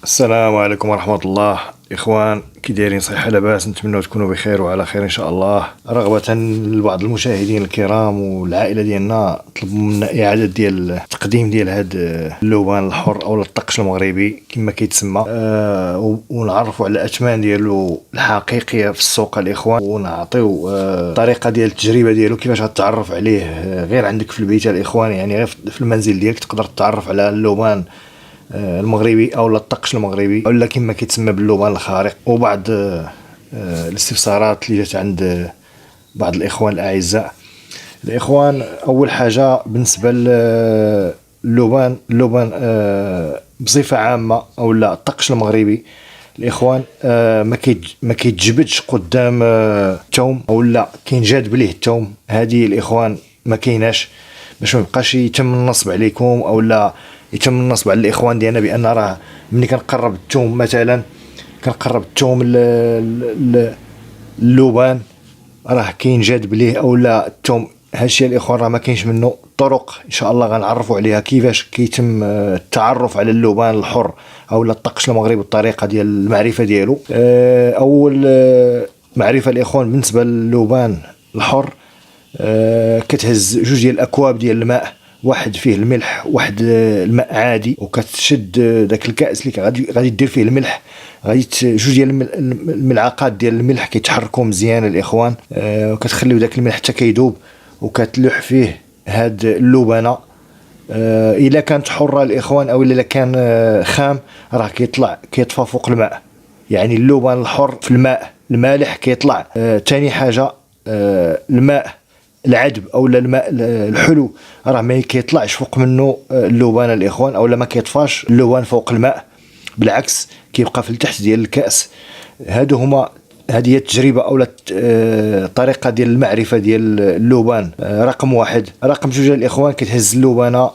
السلام عليكم ورحمة الله. إخوان كي دايرين؟ صحة لاباس؟ نتمنى تكونوا بخير وعلى خير إن شاء الله. رغبة لبعض المشاهدين الكرام والعائلة ديالنا طلبوا منا إعادة ديال التقديم ديال هاد اللوبان الحر أو الطقش المغربي كما كيتسمى، ونعرفوا على الأثمان ديالو الحقيقية في السوق الإخوان، ونعطيو طريقة ديال التجربة ديالو كيفاش غتعرف عليه غير عندك في البيت الإخوان، يعني غير في المنزل ديالك تقدر تتعرف على اللوبان المغربي او الطقش المغربي ولا كما كيتسمى باللوبان الخارق. وبعض الاستفسارات اللي جات عند بعض الاخوان الاعزاء. الاخوان اول حاجه بالنسبه للوبان بصفه عامه او لا الطقش المغربي الاخوان ما كيتجبدش قدام الثوم او لا كينجاد بليه الثوم. هذه الاخوان ما كايناش باش ما يبقاش يتم النصب عليكم او لا يتم النصب على الاخوان ديالنا بان راه ملي كنقرب الثوم مثلا كنقرب الثوم اللوبان راه كينجاد بليه او لا الثوم. هادشي الاخوان راه ما كاينش منه. طرق ان شاء الله غنعرفوا عليها كيفاش كيتم التعرف على اللوبان الحر او الطقش المغربي بالطريقه ديال المعرفه ديالو. اول معرفه الاخوان بالنسبه للوبان الحر، كتهز جوج ديال الاكواب ديال الماء، واحد فيه الملح واحد الماء عادي، وكتشد داك الكاس اللي غادي دير فيه الملح، غادي جوج ديال الملعقات ديال الملح كيتحركوا مزيان الاخوان، وكتخليو داك الملح حتى كيذوب وكتلوح فيه هاد اللوبانه. الا كانت حره الاخوان او الا كان خام راه كيطفى فوق الماء، يعني اللوبان الحر في الماء المالح كيطلع. ثاني حاجه الماء العذب او الماء الحلو راه ما كيطلعش فوق منه اللوبان الاخوان، او ما كيطفاش اللوبان فوق الماء، بالعكس كيبقى في التحت ديال الكاس. هذه هي التجربه او الطريقه ديال المعرفه ديال اللوبان رقم واحد. رقم جوج الاخوان، كتهز اللوبانه،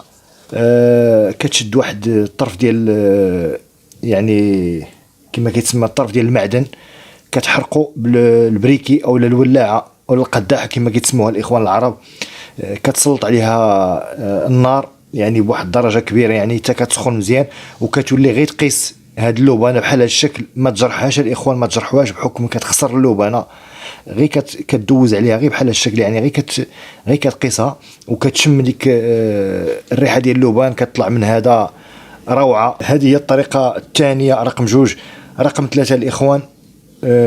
كتشد واحد الطرف ديال يعني كما كيتسمى الطرف ديال المعدن، كتحرقه بالبريكي او الولاعه او القداحه كما كيتسموها الاخوان العرب، كتسلط عليها النار يعني بواحد الدرجه كبيره، يعني حتى كتسخن مزيان وكتولي غير تقيس هاد اللوبانه بحال هاد الشكل. ما تجرحهاش الاخوان، ما تجرحوهاش بحكم كتخسر اللوبانه، غير كتدوز عليها غير بحال هاد الشكل، يعني غير كتقيسها وكتشم ديك الريحه ديال اللوبان كتطلع من هذا روعه. هذه هي الطريقه الثانيه رقم جوج. رقم ثلاثة الاخوان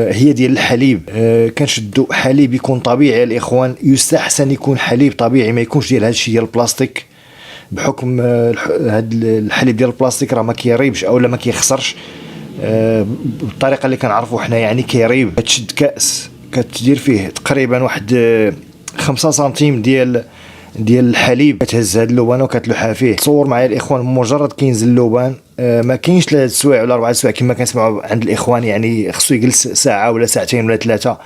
هي ديال الحليب. كنشدوا حليب يكون طبيعي الاخوان، يستحسن يكون حليب طبيعي ما يكونش ديال هادشي ديال البلاستيك، بحكم هاد الحليب ديال البلاستيك راه ما كيريبش او ما كيخسرش بالطريقه اللي كنعرفوا حنا، يعني كيريب. كتشد كاس كتدير فيه تقريبا واحد 5 سنتيم ديال الحليب، كتهز هاد اللوبان وكتلوحها فيه. تصور معايا الاخوان مجرد كينزل اللوبان ما كاينش 3 سوايع ولا 4 سوايع كما كنسمعوا عند الاخوان، يعني خصو يجلس ساعه ولا ساعتين ولا 3.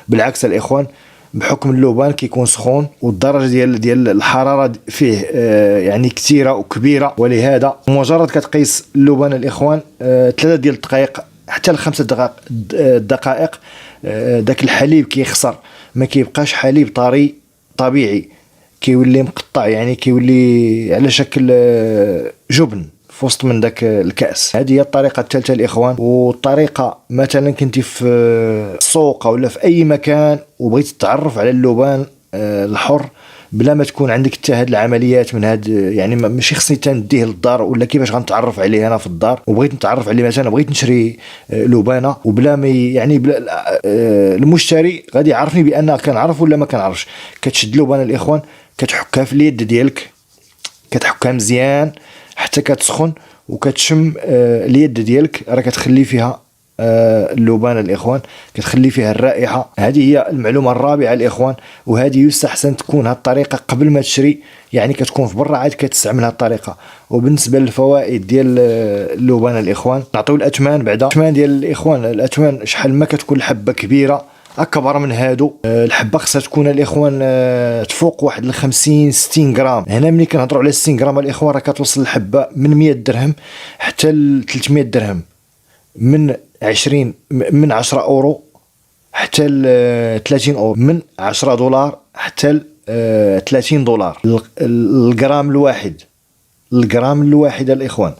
بالعكس الاخوان بحكم اللوبان كيكون سخون والدرجه ديال الحراره فيه يعني كثيره وكبيره، ولهذا مجرد كتقيس اللوبان الاخوان 3 ديال الدقائق حتى ل5 دقائق داك الحليب كيخسر، ما كيبقاش حليب طري طبيعي، كيولي مقطع، يعني كيولي على شكل جبن في وسط من داك الكاس. هذه هي الطريقه الثالثه الاخوان. والطريقه مثلا كنتي في السوق ولا في اي مكان وبغيت تتعرف على اللوبان الحر بلا ما تكون عندك حتى هاد العمليات من هاد، يعني ماشي خصني تنديه للدار ولا كيفاش غنتعرف عليه انا في الدار، وبغيت نتعرف عليه مثلا بغيت نشري لوبانه وبلا ما يعني بلا المشتري غادي يعرفني بان كنعرف ولا ما كنعرفش. كتشد لوبانه الاخوان كتحكها في اليد ديالك، كتحكها مزيان حتى كتسخن وكتشم اليد ديالك راه كتخلي فيها اللوبان الاخوان، كتخلي فيها الرائحه. هذه هي المعلومه الرابعه الاخوان، وهذه يستحسن تكون هذه الطريقه قبل ما تشري، يعني كتكون في برا عاد كتستعمل هذه الطريقه. وبالنسبه للفوائد ديال اللوبان الاخوان نعطيو الاثمان بعدا. الاثمان ديال الاخوان، الاثمان شحال ما كتكون الحبه كبيره اكبر من هادو، الحبه خصها تكون الاخوان تفوق واحد 50 60 غرام. هنا ملي كنهضروا على 60 غرام الاخوان راه كتوصل الحبه من 100 درهم حتى ل 300 درهم، من 10 اورو حتى ل 30 اورو، من 10 دولار حتى ل 30 دولار الجرام الواحد. الاخوان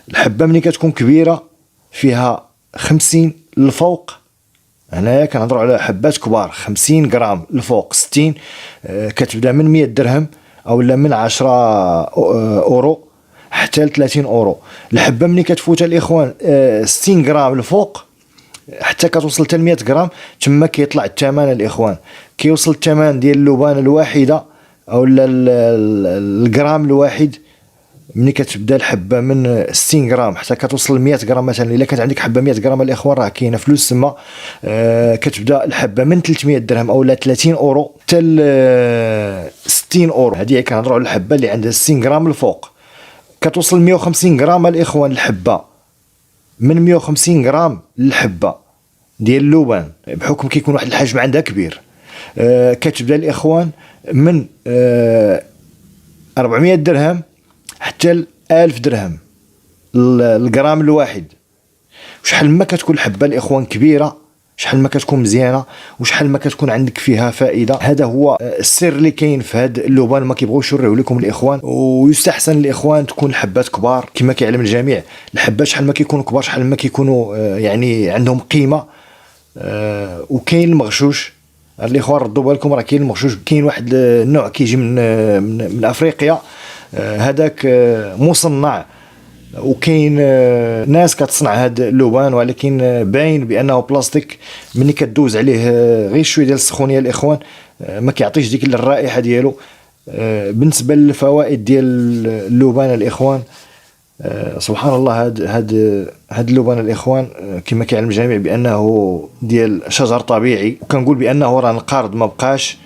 الحبه ملي كتكون كبيره فيها 50 للفوق. هنايا كنهضروا على حبات كبار 50 غرام الفوق 60. كتبدا من 100 درهم او لا من 10 اورو حتى ل 30 اورو. الحبه ملي كتفوت الاخوان 60 غرام الفوق حتى كتوصل حتى 100 غرام، تما كيطلع الثمن الاخوان. كيوصل الثمن ديال اللبانه الواحده او الغرام الواحد ملي كتبدا الحبه من 60 غرام حتى كتوصل ل 100 غرام. مثلا الا كانت عندك حبه 100 غرام الاخوان راه كاينه فلوس تما. كتبدا الحبه من 300 درهم او لا 30 اورو حتى 60 اورو. هذه كنهضروا على الحبه اللي عندها 60 غرام الفوق. كتوصل 150 غرام الاخوان الحبه، من 150 غرام للحبه ديال اللبان بحكم كيكون واحد الحجم عندها كبير. كتبدا الاخوان من 400 درهم حتى 1000 درهم الغرام الواحد. وشحال ما كتكون الحبه الاخوان كبيره شحال ما كتكون مزيانه وشحال ما كتكون عندك فيها فائده. هذا هو السر اللي كاين في هذا اللبان. ما كيبغيوش يوريوه لكم الاخوان، ويستحسن الاخوان تكون الحبات كبار كما كيعلم الجميع. الحبات شحال ما كيكونوا كبار شحال ما كيكونوا يعني عندهم قيمه. وكاين المغشوش الاخوان ردوا بالكم، راه كاين المغشوش. كاين واحد النوع كيجي من افريقيا، هذاك مصنع. وكاين ناس كتصنع هذا اللبان ولكن باين بانه بلاستيك. ملي كدوز عليه غير شويه ديال السخونيه الاخوان ما كيعطيش ديك الرائحه ديالو. بالنسبه للفوائد ديال اللبان الاخوان، سبحان الله، هاد اللبان الاخوان كما كيعلم الجميع بانه ديال شجر طبيعي. وكنقول بانه راه القرض ما بقاش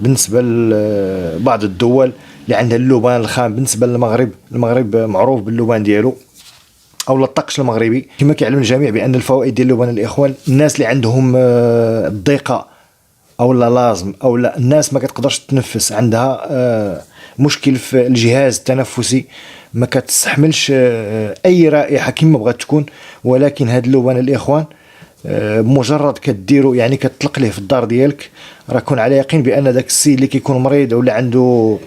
بالنسبه لبعض الدول اللي عندها اللبان الخام. بالنسبه للمغرب معروف باللبان ديالو او الطقس المغربي. كما كيعلم الجميع بان الفوائد ديال اللبان الاخوان، الناس اللي عندهم الضيقه او لا لازم او لا الناس ما كتقدرش تتنفس، عندها مشكل في الجهاز التنفسي، ما كتستحملش اي رائحه كما بغات تكون. ولكن هذا اللبان الاخوان بمجرد كديرو يعني كتطلق ليه في الدار ديالك، راه كون على يقين بان داك السيد اللي كيكون مريض ولا عنده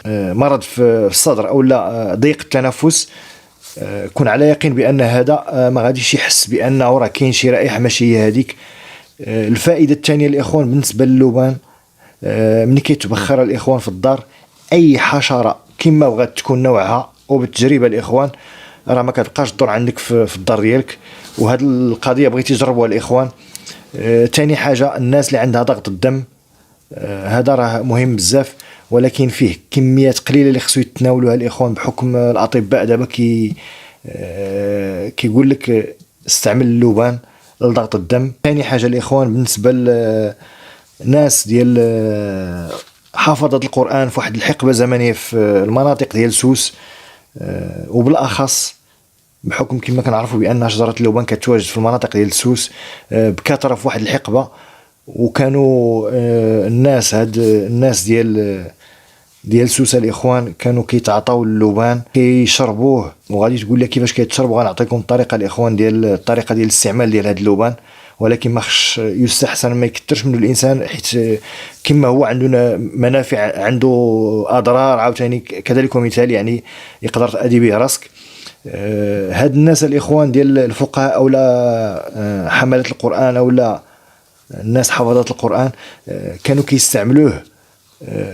مرض في الصدر او لا ضيق التنفس، كون على يقين بان هذا ما غاديش يحس بانه راه كاين شي رائحه ماشي هي هذيك. الفائده الثانيه الاخوان بالنسبه للبان، ملي كيتبخر الاخوان في الدار اي حشره كما بغات تكون نوعها وبالتجربه الاخوان راه ما كتبقاش تدور عندك في الدار ديالك. وهذه القضيه بغيتي تجربوها الاخوان. ثاني حاجه، الناس اللي عندها ضغط الدم، هذا راه مهم بزاف ولكن فيه كميات قليله اللي خصو يتناولوها الاخوان بحكم الاطباء دابا كيقول لك استعمل اللبان لضغط الدم. ثاني حاجه الاخوان بالنسبه للناس ديال حافظه القران في واحد الحقبه زمنيه في المناطق ديال سوس، وبالاخص بحكم كما كنعرفوا بان شجره اللبان كتواجد في المناطق ديال سوس بكثره في واحد الحقبه. وكانوا الناس ديال سوسه الاخوان كانوا كيتعاطاو اللبان كيشربوه. وغادي تقول لي كيفاش كيتشربوا، غنعطيكم الطريقه الاخوان ديال الطريقه ديال الاستعمال ديال هذا اللبان. ولكن ما خش يستحسن ما يكثرش منه الانسان، حيت كما هو عنده منافع عنده اضرار عاوتاني كذلك مثال يعني يقدر تأذي به راسك. هاد الناس الاخوان ديال الفقهاء او لا حملة القرآن او لا الناس حفظات القرآن كانوا كيستعملوه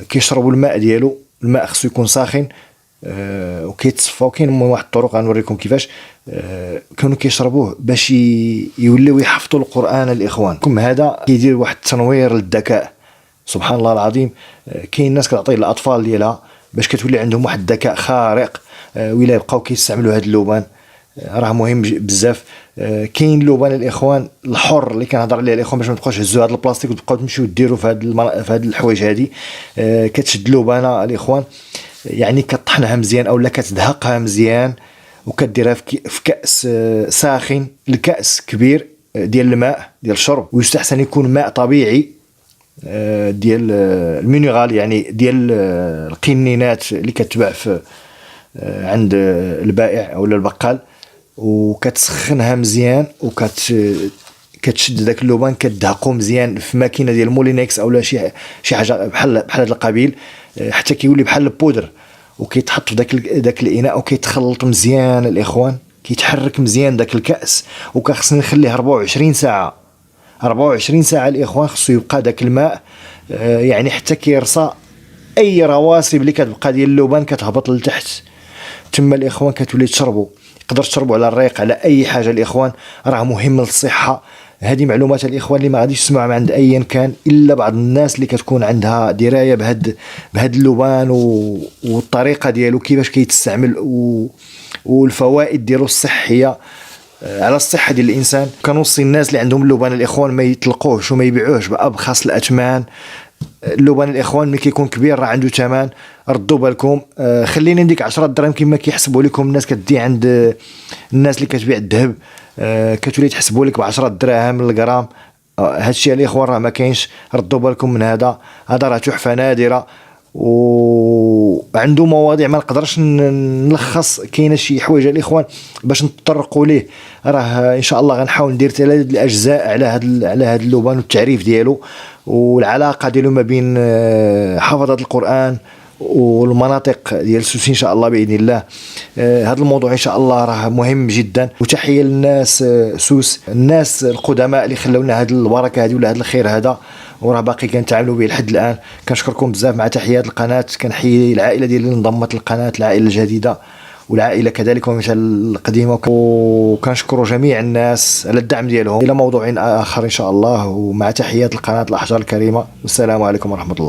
كيشربوا الماء ديالو. الماء خصو يكون ساخن وكيتصفى. وكاين واحد الطرق غنوريكم كيفاش كانوا كيشربوه باش يوليو يحفظوا القرآن الاخوان. كم هذا كيدير واحد التنوير للذكاء. سبحان الله العظيم، كاين ناس كتعطي الاطفال ديالها باش كتولي عندهم واحد الذكاء خارق ولا يبقاو كيستعملوا هذا اللبان، راه مهم بزاف. كاين اللبان الاخوان الحر اللي كنهضر عليه الاخوان باش ما تبقاوش هزوا هذا البلاستيك وتبقاو تمشيو ديروا في هاد الحوايج هادي. كتشد اللبانه الاخوان يعني كطحنها مزيان او لا كتدهقها مزيان وكديرها في كاس ساخن، الكاس كبير ديال الماء ديال الشرب. ويستحسن يكون ماء طبيعي ديال المينيرال يعني ديال القنينات اللي كتباع في عند البائع او البقال. وكتسخنها مزيان كتشد داك اللبان كتدهقو مزيان في ماكينه ديال مولينكس او لا شي حاجه بحال هذا القبيل حتى كيولي بحال البودر. وكيتحط في داك الاناء وكيتخلط مزيان الاخوان كيتحرك مزيان داك الكأس، وكخصني نخليه 24 ساعة. 24 ساعة الإخوان خصو يبقى داك الماء يعني حتى كيرصى أي رواسب اللي كتبقى ديال اللبان كتهبط لتحت، تما الإخوان كتولي تشربوا. تقدر تشربوا على الريق، على أي حاجة. الإخوان راه مهم للصحة. هذه معلومات الإخوان اللي ما غاديش تسمعها من عند أيا كان إلا بعض الناس اللي كتكون عندها دراية بهاد اللبان والطريقة ديالو كيفاش كيتستعمل والفوائد ديالو الصحية على الصحة ديال الإنسان. كنوصي الناس اللي عندهم اللبان الإخوان ما يطلقوهش وما يبيعوهش بأبخس الأثمان. اللبان الإخوان ملي كيكون كبير راه عنده ثمن، ردوا بالكم. خليني نديك 10 دراهم كما كيحسبوا لكم الناس كتدي عند الناس اللي كتبيع الذهب، كتولي تحسبوا لك ب10 دراهم للغرام. هادشي الإخوان راه ما كاينش، ردوا بالكم من هذا راه تحفة نادرة وعنده مواضيع ما نقدرش نلخص. كاينه شي حوايج الإخوان باش نتطرقوا ليه، راه ان شاء الله غنحاول ندير 3 الاجزاء على هذا اللبان والتعريف ديالو والعلاقه ديالو ما بين حفظة القرآن والمناطق ديال سوس ان شاء الله باذن الله. هذا الموضوع ان شاء الله راه مهم جدا. وتحيه للناس سوس، الناس القدماء اللي خلونا هذه البركه هذه ولا هذا الخير هذا، وراه باقي كنتعاملوا به لحد الان. كنشكركم بزاف. مع تحيات القناه، كنحيي العائله ديالي اللي انضمت للقناه، العائله الجديده والعائله كذلك ومثل القديمه، وكنشكروا جميع الناس على الدعم ديالهم. الى موضوع اخر ان شاء الله، ومع تحيات القناه الاحجار الكريمه، والسلام عليكم ورحمه الله.